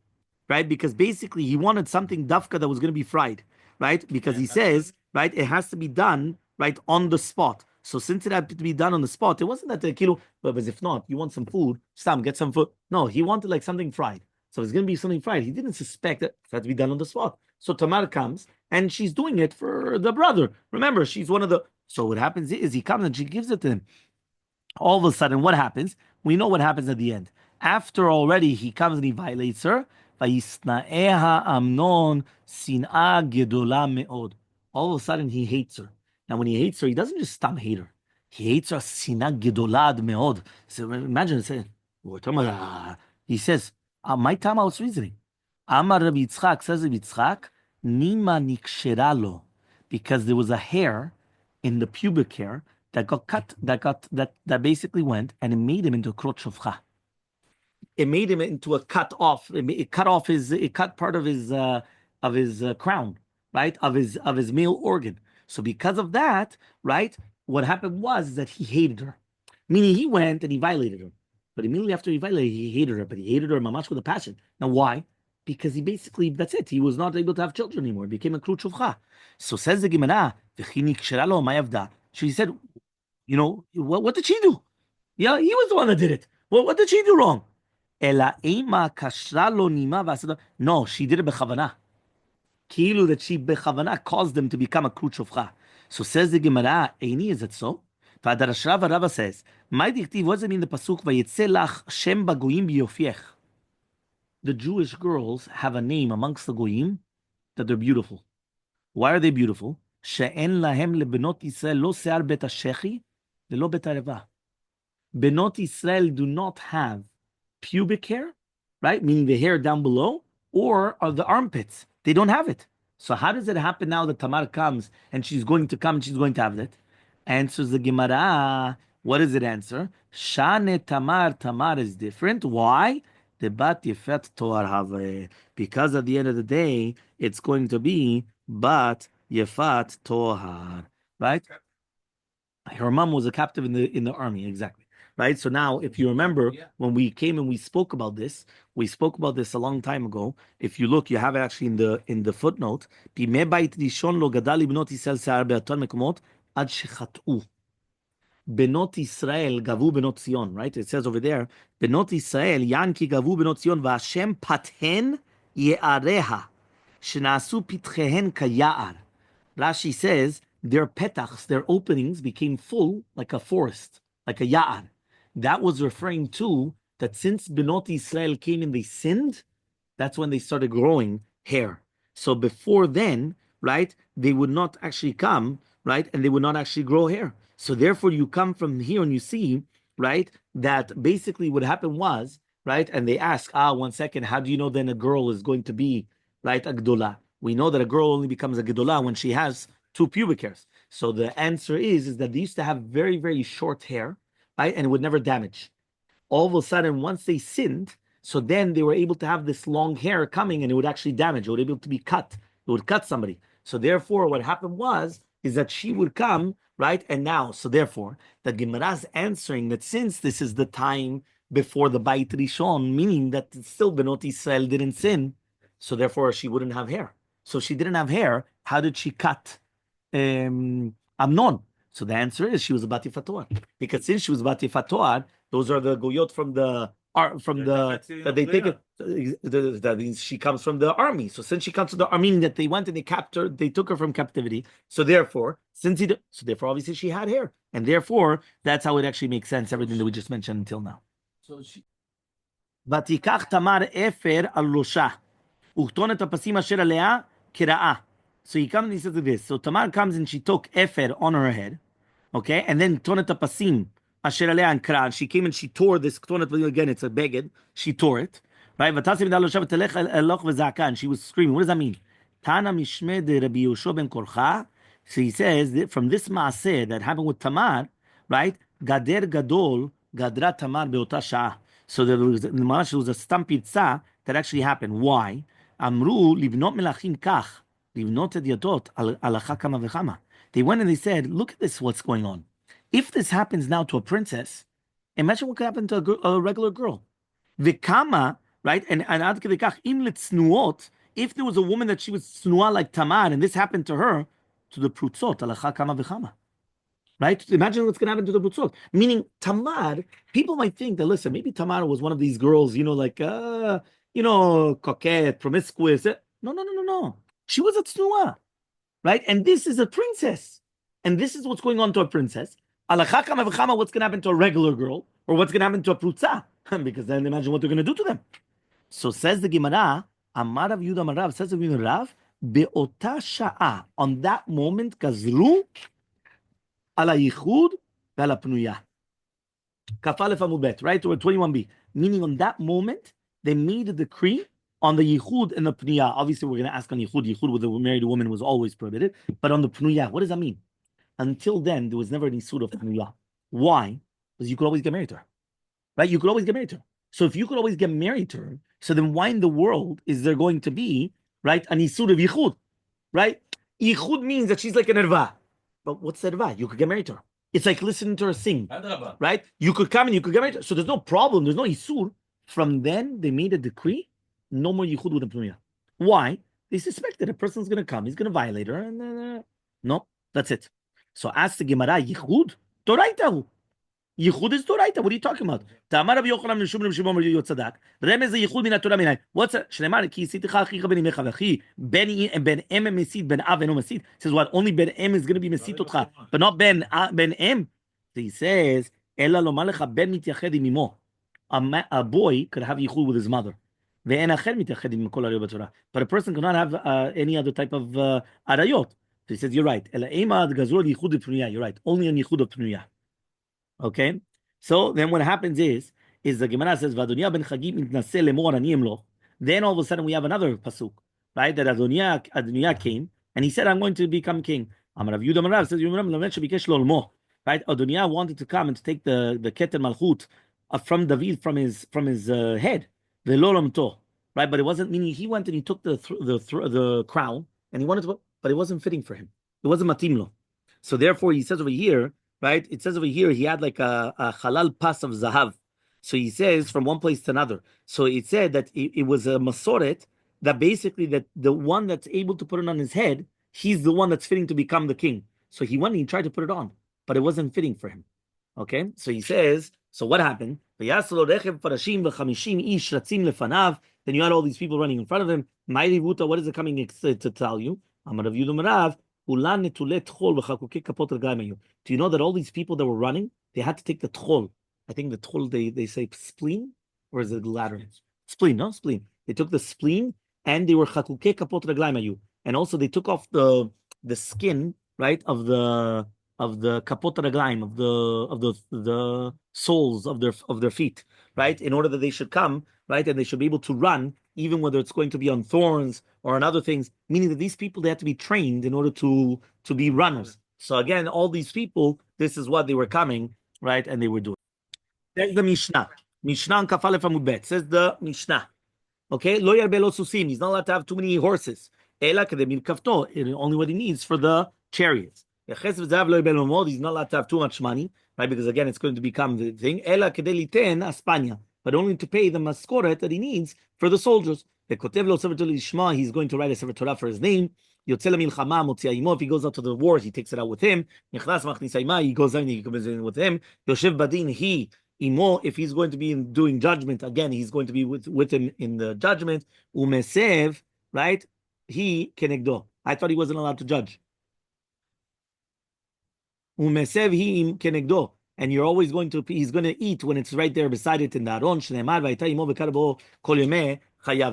Right? Because basically he wanted something dafka that was going to be fried, right? Because he says, right, it has to be done, right, on the spot. So since it had to be done on the spot, it wasn't that the kilo, but if not, you want some food, Sam, get some food. No, he wanted like something fried. So it's going to be something fried. He didn't suspect that it had to be done on the spot. So Tamar comes and she's doing it for the brother. Remember, she's one of the. So what happens is he comes and she gives it to him. All of a sudden, what happens? We know what happens at the end. After already he comes and he violates her. Vayisna'eha Amnon sin'a gedola me'od. All of a sudden he hates her. Now when he hates her, he doesn't just stop hate her. He hates her sin'a gedolad me'od. So imagine saying, he says, my time I was reasoning. Amar Rabbi Yitzchak, says Rabbi Yitzchak, Nima nikshera, because there was a hair in the pubic hair that got cut, that basically went and it made him into a krot shofcha. It made him into a cut off. It cut part of his crown, right? Of his male organ. So because of that, right, what happened was that he hated her. Meaning he went and he violated her. But immediately after he violated, he hated her. But he hated her mamash with a passion. Now why? Because he basically, that's it. He was not able to have children anymore. He became a krut shofcha. So says the Gemara, she said, what did she do? Yeah, he was the one that did it. What did she do wrong? No, she did it bechavana. Kilu that she bechavana caused them to become a krut shofcha. So says the Gemara, Eini, is it so? V'adarashrav Rava says, "My diktiv." What does it mean the pasuk? Vayetze lach shem bagoyim biyofiech. The Jewish girls have a name amongst the goyim that they're beautiful. Why are they beautiful? She'en lahem lebenot Yisrael lo se'ar bet hashechi velo bet hareva. Benot Yisrael do not have pubic hair, right? Meaning the hair down below, or the armpits. They don't have it. So how does it happen now that Tamar comes and she's going to come and she's going to have it? Answers the Gemara. What does it answer? Shane Tamar. Tamar is different. Why? The bat yefet toar have. Because at the end of the day, it's going to be bat yefat tohar. Right? Her mom was a captive in the army, exactly. Right. So now, if you remember, when we came and we spoke about this a long time ago. If you look, you have it actually in the footnote. בימי בית ראשון לא גדל לבנות ישראל שיער באותן מקומות עד שחטאו. בנות ישראל גבו בנות ציון, right? It says over there, בנות ישראל ינקי גבו בנות ציון והשם פתהן יעריה, שנעשו פתחיהן כיער. Rashi says their petachs, their openings became full like a forest, like a ya'ar. That was referring to that since Benot Israel came and they sinned, that's when they started growing hair. So before then, right, they would not actually come, right, and they would not actually grow hair. So therefore, you come from here and you see, right, that basically what happened was, right, and they ask, 1 second, how do you know then a girl is going to be, right, a gdola? We know that a girl only becomes a gedolah when she has 2 pubic hairs. So the answer is that they used to have very, very short hair, right? And it would never damage. All of a sudden, once they sinned, so then they were able to have this long hair coming and it would actually damage. It would be able to be cut. It would cut somebody. So therefore, what happened is that she would come, right? And now, so therefore, the Gemara's answering that since this is the time before the Beit Rishon, meaning that still Benot Israel didn't sin, so therefore she wouldn't have hair. So she didn't have hair. How did she cut Amnon? So the answer is she was a Bati Fatoar. Because since she was Bati Fatoar, those are the goyot from the that they take it. That means she comes from the army. So since she comes from the army, that they went and they captured, they took her from captivity. So therefore, obviously she had hair, and therefore that's how it actually makes sense. Everything that we just mentioned until now.
So she.
ותיקח תמר אפר על ראשה, וכתון את הפסים אשר עליה כרעה. So he comes and he says this. So Tamar comes and she took efer on her head, okay, and then ktonet pasim asher alea and kra. She came and she tore this ktonet again. It's a beged. She tore it, right? V'tasim dal loshav telech eloch v'zaka, and she was screaming. What does that mean? Tana mishmed Rabbi Yehoshua ben Korcha. So he says that from this maaseh that happened with Tamar, right? Gader gadol gadra Tamar beota shah. So there was a stampitza that actually happened. Why? Amru livnot melachim kach. They went and they said, look at this, what's going on. If this happens now to a princess, imagine what could happen to a regular girl. Vikama, right? And if there was a woman that she was snua like Tamar, and this happened to her, to the prutzot, alacha kama v'chama. Right? Imagine what's going to happen to the prutzot. Meaning, Tamar, people might think that, listen, maybe Tamar was one of these girls, like, coquette, promiscuous. No. She was a tsnua, right? And this is a princess. And this is what's going on to a princess. Alacha kama v'chama, what's going to happen to a regular girl? Or what's going to happen to a prutza? Because then imagine what they're going to do to them. So says the Gemara, Amar Rav Yehuda Amar Rav, says the Gemara, Rav, be'ota sha'a, on that moment, gazru ala yichud ve'ala pnuya. Kafalef amud bet, right? Or 21b. Meaning on that moment, they made a decree on the yichud and the pnuya. Obviously, we're going to ask on yichud. Yichud with a married woman was always prohibited. But on the pnuya, what does that mean? Until then, there was never any suit of pnuya. Why? Because you could always get married to her. Right? You could always get married to her. So if you could always get married to her, so then why in the world is there going to be, right, an isur of yichud? Right? Yichud means that she's like an erva. But what's the erva? You could get married to her. It's like listening to her sing. Right? You could come and you could get married to her. So there's no problem. There's no isur. From then, they made a decree, no more yichud with a pnuya. Why? They suspect that a person's going to come, he's going to violate her, and then, no, that's it. So ask the Gemara, yichud? Toraitahu. Yichud is Toraita. What are you talking about? Ta'amar Rabbi Yochanan ben Shimon ben Shimon ben Yotzadak. Remez yichud min haTorah minai. What's that? Shneimar ki yisiticha achicha ben imecha v'achi ben em mesit ben av eno mesit. Says what? Only ben em is going to be mesit otcha, but not ben em. So he says, Ela lomar lecha ben mityached im imo. A boy could have yichud with his mother. Ve'en acher mityached im kol arayot b'Torah. But a person cannot have any other type of arayot. So he says, you're right. Ela ema gazur yichud pnuya. You're right. Only on yichud of pnuya. Okay, so then what happens is the Gemara says, "Vadonia ben Chagim mitnaseh lemor aniyim lo." Then all of a sudden we have another pasuk, right? That Adonia came and he said, "I'm going to become king." Amar Rav Yehuda Amar Rav says, "You remember Lamed shebikesh lo olmo." right? Adoniah wanted to come and to take the Keter Malchut from David from his head, the Lolamto, right? But it wasn't meaning he went and he took the crown and he wanted to, but it wasn't fitting for him. It wasn't matimlo. So therefore, he says over here, right? It says over here he had like a halal pas of zahav. So he says from one place to another. So it said that it was a masoret that basically that the one that's able to put it on his head, he's the one that's fitting to become the king. So he went and he tried to put it on, but it wasn't fitting for him. Okay, so he says, so what happened? Then you had all these people running in front of him. What is it coming to tell you? Do you know that all these people that were running, they had to take the tchol? I think the tchol, they say spleen, or is it lateral? Spleen, no? Spleen. They took the spleen, and they were chakuke kapot raglaim ayu. And also they took off the skin, right, of the kapot raglaim, of the soles of their feet, right, in order that they should come, right, and they should be able to run, even whether it's going to be on thorns or on other things, meaning that these people, they have to be trained in order to be runners. So again, all these people, this is what they were coming, right, and they were doing. There's the Mishnah. Mishnah on Kaf Aleph Amud Bet. Says the Mishnah. Okay, lo yarbe lo susim. He's not allowed to have too many horses. Ela kedemir kafto. Only what he needs for the chariots. He's not allowed to have too much money, right? Because again, it's going to become the thing. Ela kedeliten Aspania, but only to pay the maskoret that he needs for the soldiers. He's going to write a sefer Torah for his name. If he goes out to the war, he takes it out with him. He goes out and he comes in with him. Yoshev Badin, Imo, if he's going to be doing judgment, again, he's going to be with him in the judgment. Umesev, right? He kenegdo. I thought he wasn't allowed to judge. Umesev he kenegdo. And you're always going to, he's going to eat when it's right there beside it in the Aron. That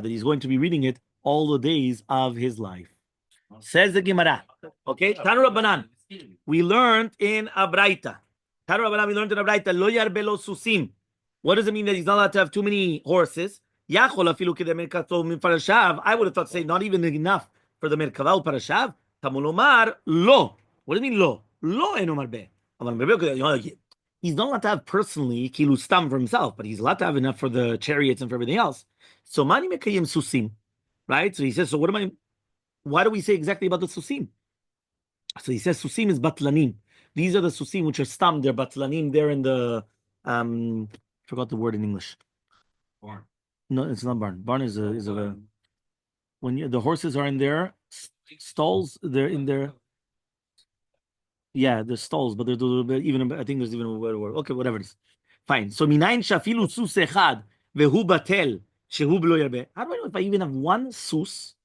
he's going to be reading it all the days of his life. Says the Gemara. Okay, Tanu Rabbanan. We learned in Abraita. Tanu Rabbanan, we learned in Abraita. Lo yarbe lo susim. What does it mean that he's not allowed to have too many horses? Yachol afilu kedem merkato min parashav. I would have thought to say not even enough for the merkava parashav. Tamulomar lo. What do you mean lo? Lo enomar be. He's not allowed to have personally kilu stam for himself, but he's allowed to have enough for the chariots and for everything else. So mani mekayim susim, right? So he says, so what am I? Why do we say exactly about the susim? So he says susim is batlanim. These are the susim which are stam. They're batlanim. They're in the forgot the word in English.
Barn.
No, it's not barn. Barn is a when the horses are in their stalls. They're in their the stalls, but there's a little bit even. I think there's even a better word. Okay, whatever it is. Fine. So minayin shafilu sus echad vehu batel shehu b'lo yarbe. How do I know if I even have one sus,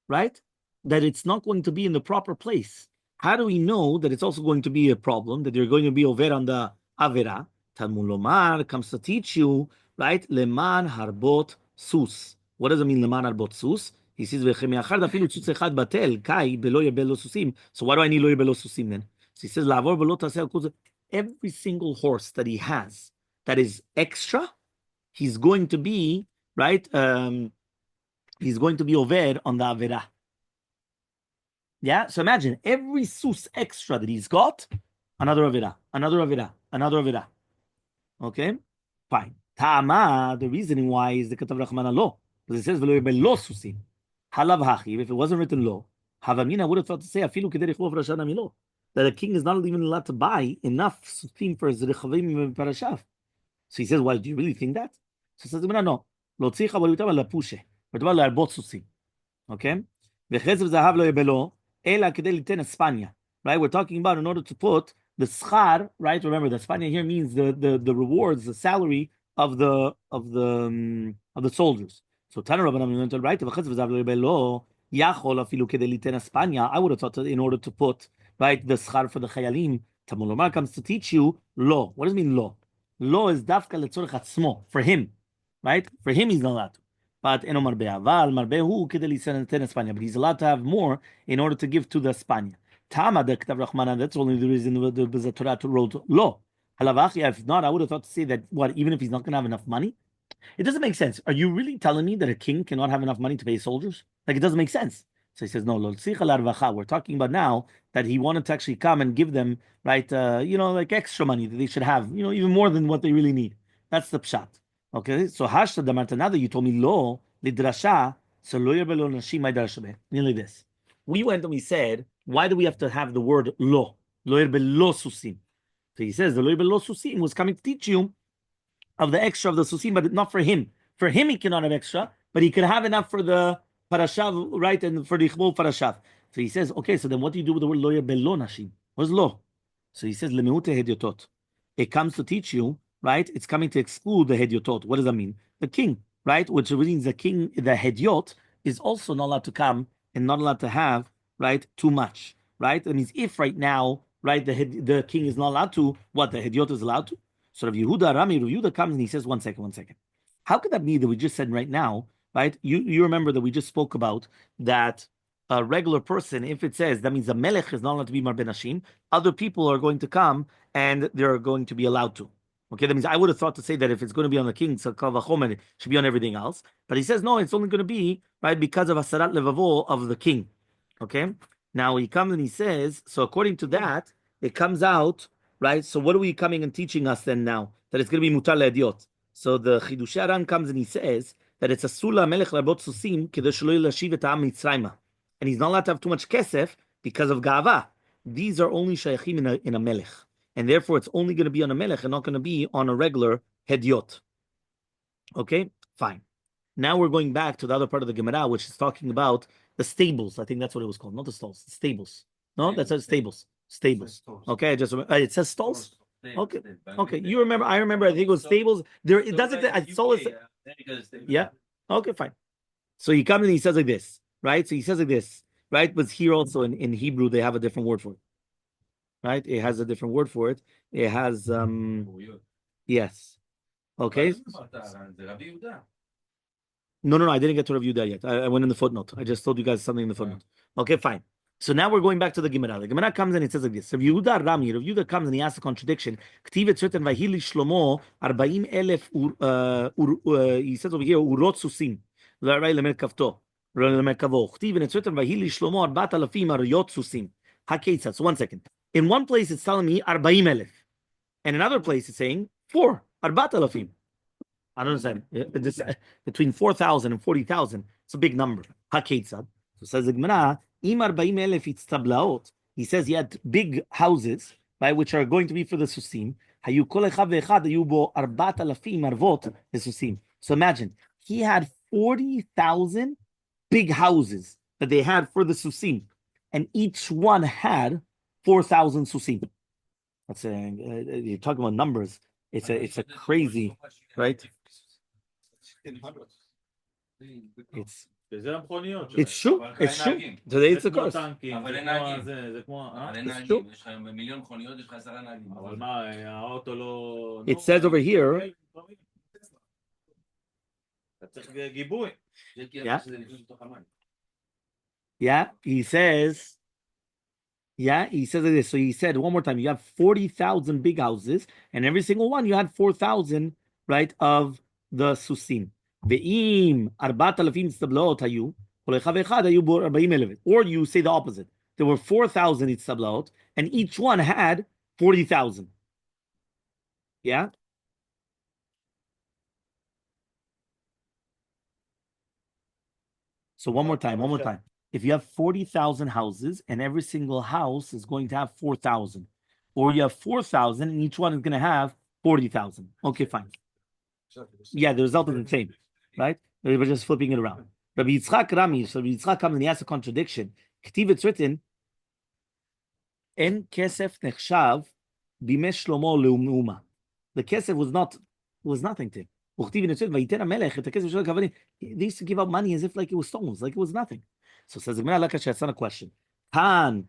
right, that it's not going to be in the proper place? How do we know that it's also going to be a problem, that you're going to be over on the avera? Talmud Lomar comes to teach you, right? Leman harbot sus. What does it mean, leman harbot sus? He says, batel kai belo yebelo susim. So why do I need lo yebelo susim then? So he says, lavor belo tasel. Every single horse that he has that is extra, he's going to be, right? He's going to be over on the avera. Yeah, so imagine every sus extra that he's got, another avera, another avera, another avera. Okay, fine. Tama, the reasoning why is the katav rachmana lo, because it says v'lo yebelo susim. Halav hachi. If it wasn't written lo, havamina would have thought to say afilu kederich lo v'rashana milo, that a king is not even allowed to buy enough susim for his rechavim parashav. So he says, why do you really think that? So he says, no, lo tzicha but la pushe, but la arbot susim. Okay, v'chezev zahav lo yebelo ela kedei liten Espanya. Right, we're talking about in order to put the schar, right? Remember, the Espanya here means the rewards, the salary of the soldiers. So Tana Rabbanan, right? I would have thought that in order to put, right, the schar for the chayalim, Tamulomar comes to teach you law. What does it mean law? Law is dafka letzorech atzmo, for him, right? For him, he's not allowed to. But but he's allowed to have more in order to give to the Espanya. Tama the Ktav Rachmana, that's only the reason the Torah wrote law. If not, I would have thought to say that what, even if he's not going to have enough money, it doesn't make sense. Are you really telling me that a king cannot have enough money to pay soldiers? Like, it doesn't make sense. So he says, no, lo tzricha larvacha. We're talking about now that he wanted to actually come and give them, right, like extra money that they should have, even more than what they really need. That's the pshat. Okay, so hashta damarta, now that you told me lo, lidrasha, so lo yerbelo nashim ma'darashabe. Nearly this. We went and we said, why do we have to have the word lo? Lo yerbelo susim. So he says, the lo yerbelo susim was coming to teach you of the extra of the susim, but not for him. For him, he cannot have extra, but he can have enough for the parashav, right, and for the ichbol parashav. So he says, okay, so then what do you do with the word lo yerbelo nashim? What's lo? So he says, lemeute hedyotot. It comes to teach you, right? It's coming to exclude the hedyotot. What does that mean? The king, right? Which means the king, the hedyot, is also not allowed to come and not allowed to have, right, too much, right? That means if right now, right, the king is not allowed to, what, the hedyot is allowed to? So Rav Yehuda comes and he says, one second. How could that be that we just said right now, right? You remember that we just spoke about that a regular person, if it says, that means the melech is not allowed to be mar ben hashim, other people are going to come and they're going to be allowed to. Okay, that means I would have thought to say that if it's going to be on the king, so kal vachomer, it should be on everything else. But he says, no, it's only going to be, right, because of asarat levavo of the king. Okay, now he comes and he says, so according to that, it comes out, right? So what are we coming and teaching us then now? That it's going to be mutar le'ediot. So the Chidushei Aran comes and he says that it's a sula melech larbot susim kedei shelo ylashiv et ha'am mitzrayma. And he's not allowed to have too much kesef because of gava. These are only shayachim in a melech. And therefore it's only going to be on a melech and not going to be on a regular hedyot. Okay, fine. Now we're going back to the other part of the Gemara, which is talking about the stables. I think that's what it was called, not the stalls, the stables. No, that's stables. Stables. Okay, I just it says stalls. Okay, okay. You remember? I remember. I think it was stables. There, it doesn't. I saw it. Yeah. Okay, fine. So he comes and he says like this, right? So he says like this, right? But here also in Hebrew they have a different word for it, right? It has a different word for it. It has yes. Okay. No, I didn't get to review that yet. I went in the footnote. I just told you guys something in the footnote. Okay, fine. So now we're going back to the Gemara. The Gemara comes and it says like this. Rav Yehuda comes and he asks a contradiction. K'tivet written vayhili Shlomo 40,000 he says over here urot susim lemerkavto lemerkavo. K'tivet it's written vayhili Shlomo 4,000 ariyot susim. Hakeitza. So 1 second. In one place it's telling me 40,000, and another place it's saying 4,000. I don't understand. Between 4,000 and 40,000, it's a big number. Haketzad. So says the Gemara, Imar Ba'im Elef Itztablaot. He says he had big houses, right, which are going to be for the Susim. Hayu kol echad ve'echad hayu bo 4,000 arvot Susim. So imagine, he had 40,000 big houses that they had for the Susim, and each one had 4,000 Susim. That's you're talking about numbers. It's a crazy, right? It's true. It's true. Today it's a curse. It says over here. Yeah, he says. Yeah, he says like this. So he said one more time, you have 40,000 big houses, and every single one you had 4,000, right, of the susim. Ve'im 4,000 itztablaot hayu, kol echad ve'echad hayu bo 40,000. Or you say the opposite. There were 4,000 itztablaot, and each one had 40,000. Yeah? So one more time. If you have 40,000 houses and every single house is going to have 4,000, or you have 4,000 and each one is going to have 40,000. Okay, fine. Yeah, the result is the same, right? We're just flipping it around. Rabbi Yitzchak Rami, so Rabbi Yitzchak comes and he has a contradiction. K'tiv, it's written, En kesef nechshav bimei Shlomo le'uma. The kesef was nothing to him. They used to give out money as if like it was stones, like it was nothing. So says the Gemara, it's not a question. This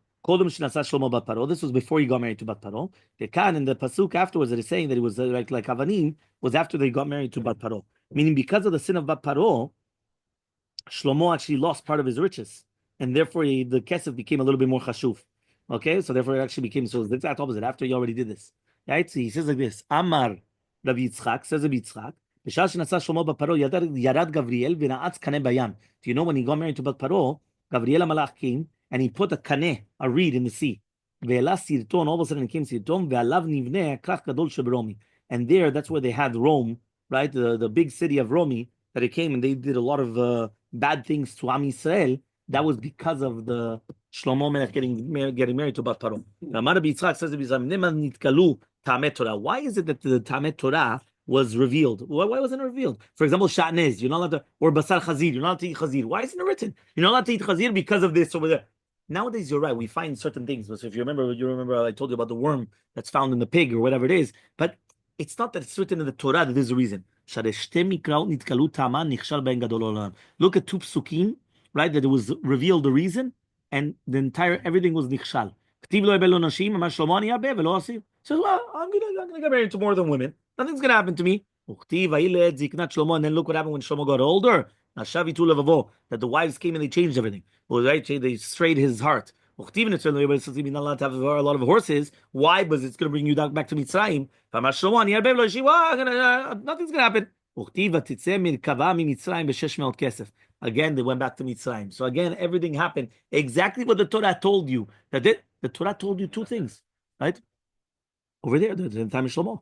was before he got married to Bat Paro. The Khan in the pasuk afterwards that is saying that it was like Avanim was after they got married to Bat Paro. Meaning because of the sin of Bat Paro, Shlomo actually lost part of his riches, and therefore the kesef became a little bit more chashuv. Okay, so therefore it actually became so the exact opposite after he already did this. Right? So he says like this: Amar Rabbi Yitzchak says Rabbi Yitzchak. Do you know when he got married to Bat Paro, Gabriel Malach came and he put a kaneh, a reed in the sea. Ve'ela sirton, all of a sudden it came sirton, ve'alav nivneh krach gadol sheberomi. And there, that's where they had Rome, right? The big city of Romi, that it came and they did a lot of bad things to Am Yisrael. That was because of the Shlomo Melech getting married to Bat Paro. Rabbi Yitzchak says, why is it that the Tamet Torah was revealed? Why wasn't it revealed? For example, Shatnez, you're not allowed to, or Basar Chazir, you're not allowed to eat Chazir. Why isn't it written? You're not allowed to eat Chazir because of this over there. Nowadays, you're right. We find certain things. So if you remember I told you about the worm that's found in the pig or whatever it is. But it's not that it's written in the Torah that there's a reason. Look at two psukim, right? That it was revealed the reason, and the entire everything was nichshal. Says, well, I'm gonna get married to more than women. Nothing's gonna happen to me. And then look what happened when Shlomo got older. That the wives came and they changed everything. Well, right? They strayed his heart. Not allowed to have a lot of horses. Why? Because it's going to bring you back to Mitzrayim. Nothing's going to happen. Again, they went back to Mitzrayim. So again, everything happened exactly what the Torah told you. The Torah told you two things, right? Over there, the time of Shlomo.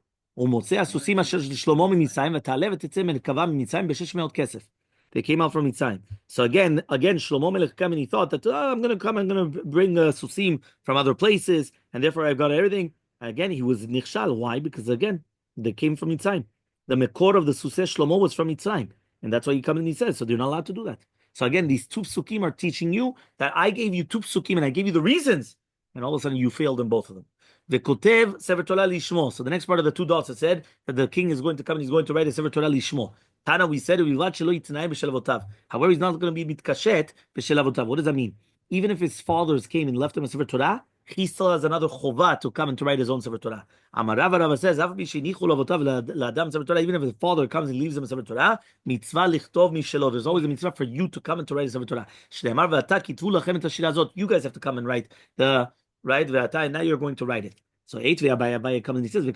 They came out from Mitzrayim. So again, Shlomo Melech came and he thought that I'm going to bring susim from other places, and therefore I've got everything. Again, he was nichshal. Why? Because again, they came from Mitzrayim. The mekor of the suseh Shlomo was from Mitzrayim, and that's why he comes and he says, so they're not allowed to do that. So again, these two psukim are teaching you that I gave you two psukim and I gave you the reasons, and all of a sudden you failed in both of them. V'kotev sefer Torah lishmo. So the next part of the two dots, it said that the king is going to come and he's going to write a sefer Torah lishmo. Tana, we said, however, he's not going to be mitkashet b'shelavotav. What does that mean? Even if his fathers came and left him a sefer Torah, he still has another chova to come and to write his own sefer Torah. Amar Rava says, even if the father comes and leaves him a sefer Torah, mitzvah lichtov mishelo. There's always a mitzvah for you to come and to write a sefer Torah. You guys have to come and write the right. Now you're going to write it. So Abaye comes and he says,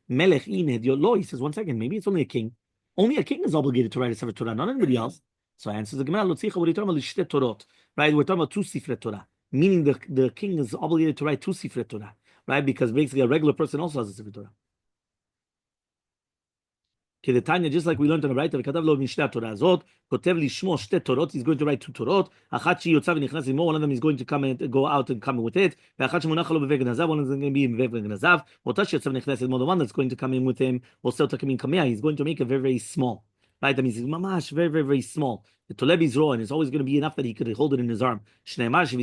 Melech in he says, 1 second, maybe it's only a king. Only a king is obligated to write a sefer Torah, not anybody else. So answers the Gemara, what are you talking about? Right, we're talking about two sifrei Torah, meaning the king is obligated to write two sifrei Torah, right? Because basically a regular person also has a sefer Torah. The Tanya, just like we learned on the right, he's going to write two Torot. One of them is going to come and go out and come with it. One of them is going to be in Vev the one that's going to come in with him. He's going to make it very, very small. Right? That means it's mamash, very, very, very small. The Tolebi is raw, and it's always going to be enough that he could hold it in his arm. Right? That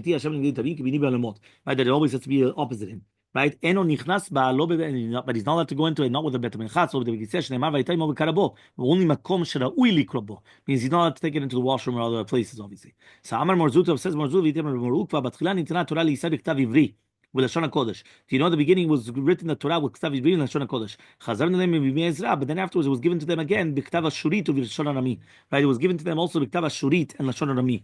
it always has to be opposite him. Right? But he's not allowed to go into it, not with a bet menchatz, or with the only makom shera'ui likrabo. Means he's not allowed to take it into the washroom or other places, obviously. So Amar Marzutov says, Lashon HaKodesh. Do you know the beginning was written the Torah with Ktav Ivri and Lashon HaKodesh? But then afterwards it was given to them again B'Ktav HaShurit of Lashon HaRami. Right? It was given to them also B'Ktav HaShurit and Lashon HaRami.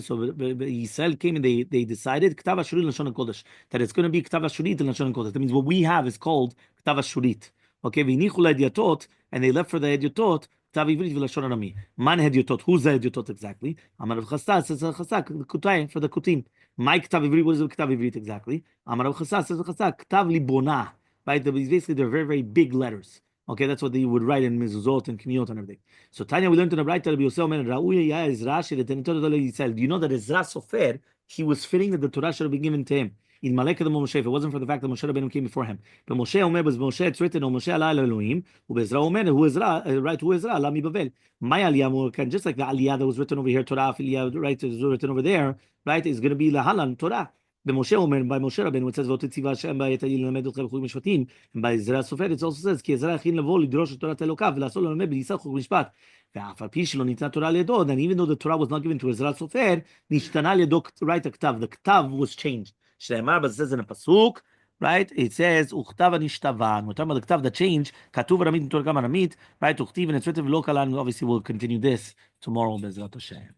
So Yisrael came and they decided Ktav HaShurit and Lashon HaKodesh, that it's going to be Ktav HaShurit and Lashon HaKodesh. That means what we have is called Ktav HaShurit. Okay, V'inichu le'edyatot, and they left for the edyatot Ktav Ivrit v'Lashon HaRami. Man edyatot, who's the edyatot exactly? Amar Rav Chasda says Chasda, the Kutay for the Kutim. My Ktav Ivrit, what is the Ktav Ivrit exactly? Amar Rav Chasda says Chasda, Ktav Libona. Right, basically they're very, very big letters. Okay, that's what they would write in mezuzot and kmiyot and everything. So Tanya, we learned in the right Rabbi Yosef men Ra'uya Ezra she'letenitoh Yisrael. Do you know that Ezra Sofer, he was fitting that the Torah should have been given to him? In Malek the Moshe, if it wasn't for the fact that Moshe Rabbeinu came before him. But Moshe Omer, was Moshe, it's written, O Moshe ala Elohim, Ubezra Omer, who Ezra, right, who Ezra, ala mi Bavel. My Aliyah, just like the Aliyah that was written over here, Torah, Aliyah, right, is written over there, right, is going to be Lahalan, Torah. Moshe Omer, by Moshe Rabbeinu, it says, V'otitziva Hashem ba'yetayil l'med otchem chuk mishpatim. And by Ezra Sofer, it also says, Ki Ezra achin levo lidrosh Torah telokav, v'lasol l'med b'yisach chuk mishpat. Ve'af al pi shelo nitna Torah li'edo. And even though the Torah was not given to Ezra Sofer, nishtana li'edo, right, the Ktav was changed. Shneimar, but it says in a pasuk, right? It says Uchtav Nishtava. We're talking about the Ktav that change. Katuv Aramit Torah Aramit, right? Uchtiv, and it's written V'lo Kalan. Obviously, we'll continue this tomorrow. Bezrat Hashem.